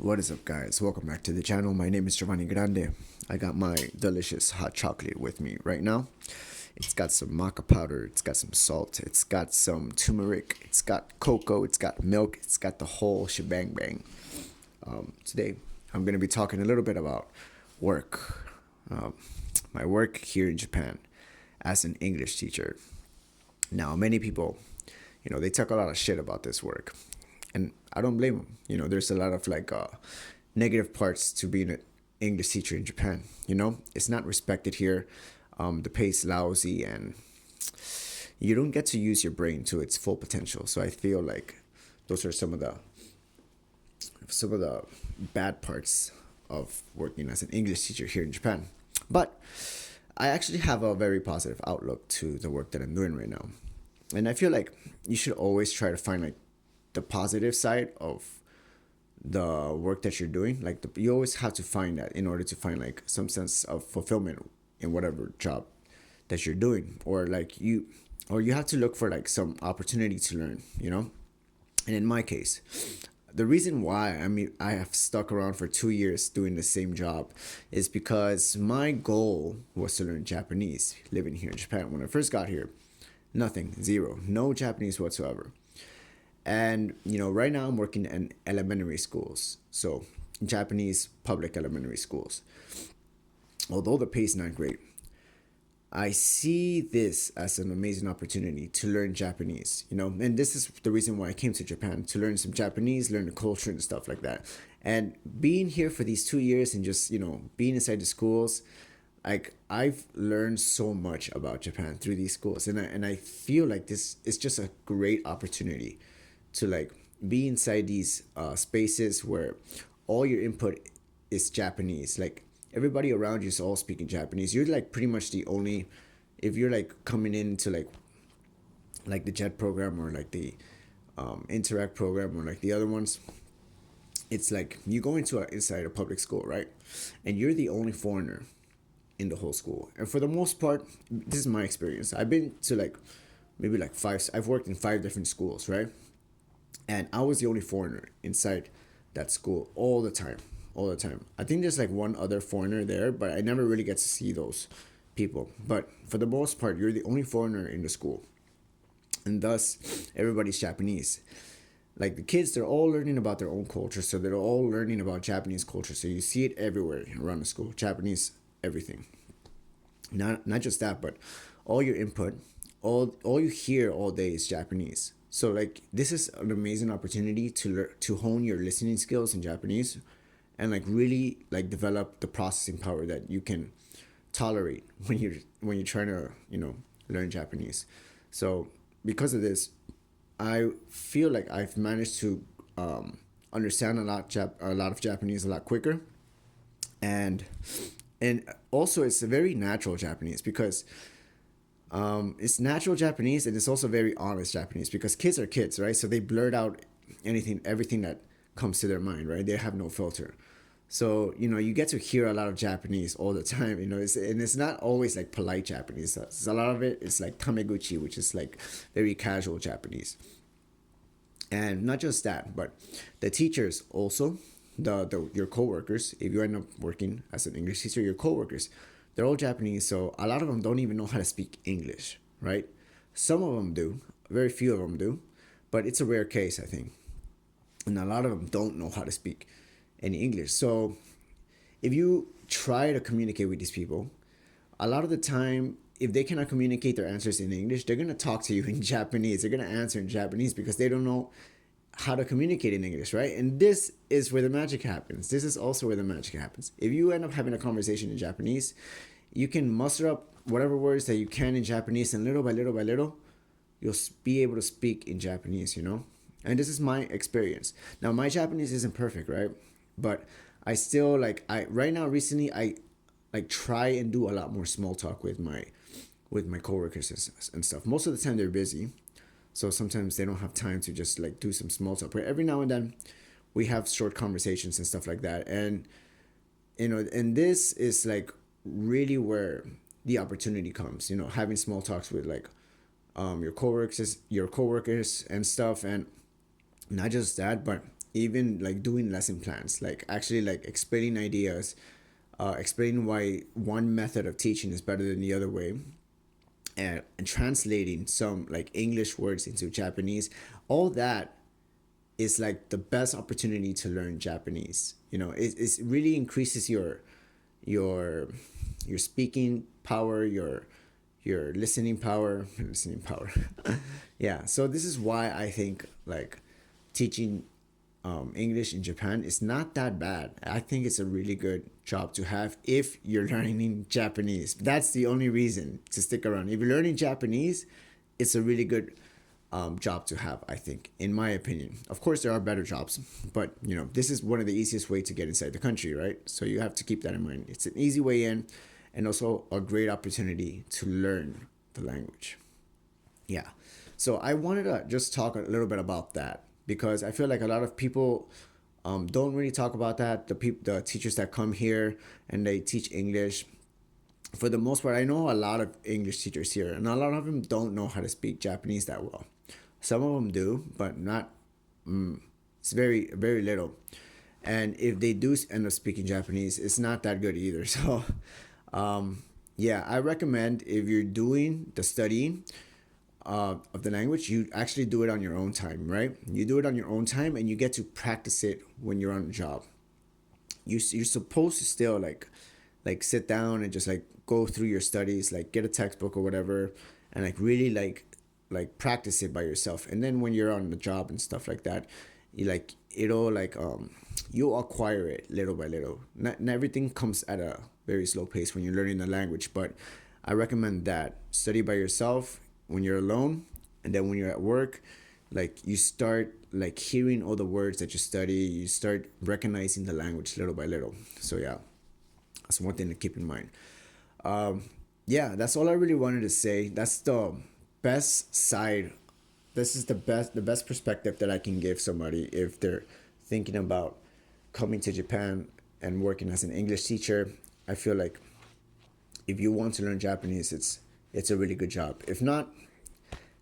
What is up, guys? Welcome back to the channel. My name is Giovanni Grande. I got my delicious hot chocolate with me right now. It's got some maca powder, it's got some salt, it's got some turmeric, it's got cocoa, it's got milk, it's got the whole shebang bang. Today, I'm going to be talking a little bit about work. Um, my work here in Japan as an English teacher. Now, many people, they talk a lot of shit about this work, and I don't blame them. There's a lot of negative parts to being an English teacher in Japan. It's not respected here. The pay's lousy, and you don't get to use your brain to its full potential. So I feel like those are some of the bad parts of working as an English teacher here in Japan. But I actually have a very positive outlook to the work that I'm doing right now. And I feel like you should always try to find the positive side of the work that you're doing. You always have to find that in order to find some sense of fulfillment in whatever job that you're doing, or you have to look for some opportunity to learn. And in my case, the reason why I have stuck around for 2 years doing the same job is because my goal was to learn Japanese living here in Japan. When I first got here, nothing, zero, no Japanese whatsoever. And right now I'm working in elementary schools, so Japanese public elementary schools. Although the pay is not great, I see this as an amazing opportunity to learn Japanese, and this is the reason why I came to Japan, to learn some Japanese, learn the culture and stuff like that. And being here for these 2 years and just, being inside the schools, I've learned so much about Japan through these schools. And I feel like this is just a great opportunity to be inside these spaces where all your input is Japanese. Everybody around you is all speaking Japanese. You're pretty much the only, if you're coming into the JET program, or the Interact program, or the other ones. It's you go inside a public school, right? And you're the only foreigner in the whole school. And for the most part, this is my experience. I've been to maybe five. I've worked in 5 different schools, right? And I was the only foreigner inside that school all the time, all the time. I think there's one other foreigner there, but I never really get to see those people. But for the most part, you're the only foreigner in the school, and thus everybody's Japanese. The kids, they're all learning about their own culture, so they're all learning about Japanese culture. So you see it everywhere around the school, Japanese everything. Not just that, but all your input, all you hear all day is Japanese. So this is an amazing opportunity to hone your listening skills in Japanese, and really develop the processing power that you can tolerate when you're trying to learn Japanese. So because of this, I feel like I've managed to understand a lot of Japanese a lot quicker, and also it's a very natural Japanese, because it's natural Japanese, and it's also very honest Japanese, because kids are kids, right? So they blurt out everything that comes to their mind, right? They have no filter. So you get to hear a lot of Japanese all the time. It's not always polite Japanese. A lot of it is tameguchi, which is very casual Japanese. And not just that, but the teachers also, the your coworkers. If you end up working as an English teacher, your coworkers, they're all Japanese. So a lot of them don't even know how to speak English, right? Some of them do, very few of them do, but it's a rare case, I think. And a lot of them don't know how to speak any English. So if you try to communicate with these people, a lot of the time, if they cannot communicate their answers in English, they're going to talk to you in Japanese. They're going to answer in Japanese, because they don't know how to communicate in English, right? And this is where the magic happens. This is also where the magic happens. If you end up having a conversation in Japanese, you can muster up whatever words that you can in Japanese, and little by little by little, you'll be able to speak in Japanese. And this is my experience. Now, my Japanese isn't perfect, right? But I still I right now, recently, I try and do a lot more small talk with my coworkers and stuff. Most of the time they're busy, so sometimes they don't have time to just do some small talk. But every now and then, we have short conversations and stuff like that. And and this is really where the opportunity comes. Having small talks with your coworkers and stuff. And not just that, but even like doing lesson plans, like actually like explaining ideas, explaining why one method of teaching is better than the other way, and translating some like English words into Japanese. All that is like the best opportunity to learn Japanese. You know, it really increases your your speaking power, your listening power. Yeah. So this is why I think like teaching English in Japan is not that bad. I think it's a really good job to have if you're learning Japanese. That's the only reason to stick around. If you're learning Japanese, it's a really good job to have, I think, in my opinion. Of course, there are better jobs, but you know, this is one of the easiest way to get inside the country, right? So you have to keep that in mind. It's an easy way in, and also a great opportunity to learn the language. Yeah. So I wanted to just talk a little bit about that because I feel like a lot of people don't really talk about that. The teachers that come here and they teach English, for the most part, I know a lot of English teachers here, and a lot of them don't know how to speak Japanese that well. Some of them do, but not. It's very little. And if they do end up speaking Japanese, it's not that good either. So, yeah, I recommend if you're doing the studying of the language, you actually do it on your own time, right? You do it on your own time, and you get to practice it when you're on the job. You're supposed to still like sit down and just like go through your studies, like get a textbook or whatever, and like really like practice it by yourself. And then when you're on the job and stuff like that, you like it'll like you'll acquire it little by little. Not everything comes at a very slow pace when you're learning the language, but I recommend that study by yourself when you're alone, and then when you're at work, like you start like hearing all the words that you study, you start recognizing the language little by little. So yeah, that's one thing to keep in mind. Yeah, that's all I really wanted to say. That's the best side. This is the best perspective that I can give somebody if they're thinking about coming to Japan and working as an English teacher. I feel like if you want to learn Japanese, it's a really good job. If not,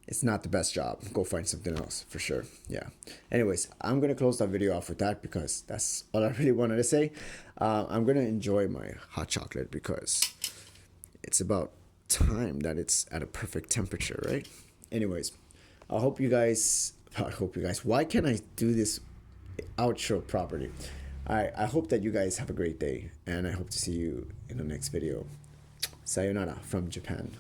it's not the best job. Go find something else for sure. Yeah. Anyways, I'm gonna close that video off with that because that's all I really wanted to say. I'm gonna enjoy my hot chocolate because it's about time that it's at a perfect temperature, right? Anyways, I hope you guys. Why can't I do this outro properly? I hope that you guys have a great day, and I hope to see you in the next video. Sayonara from Japan.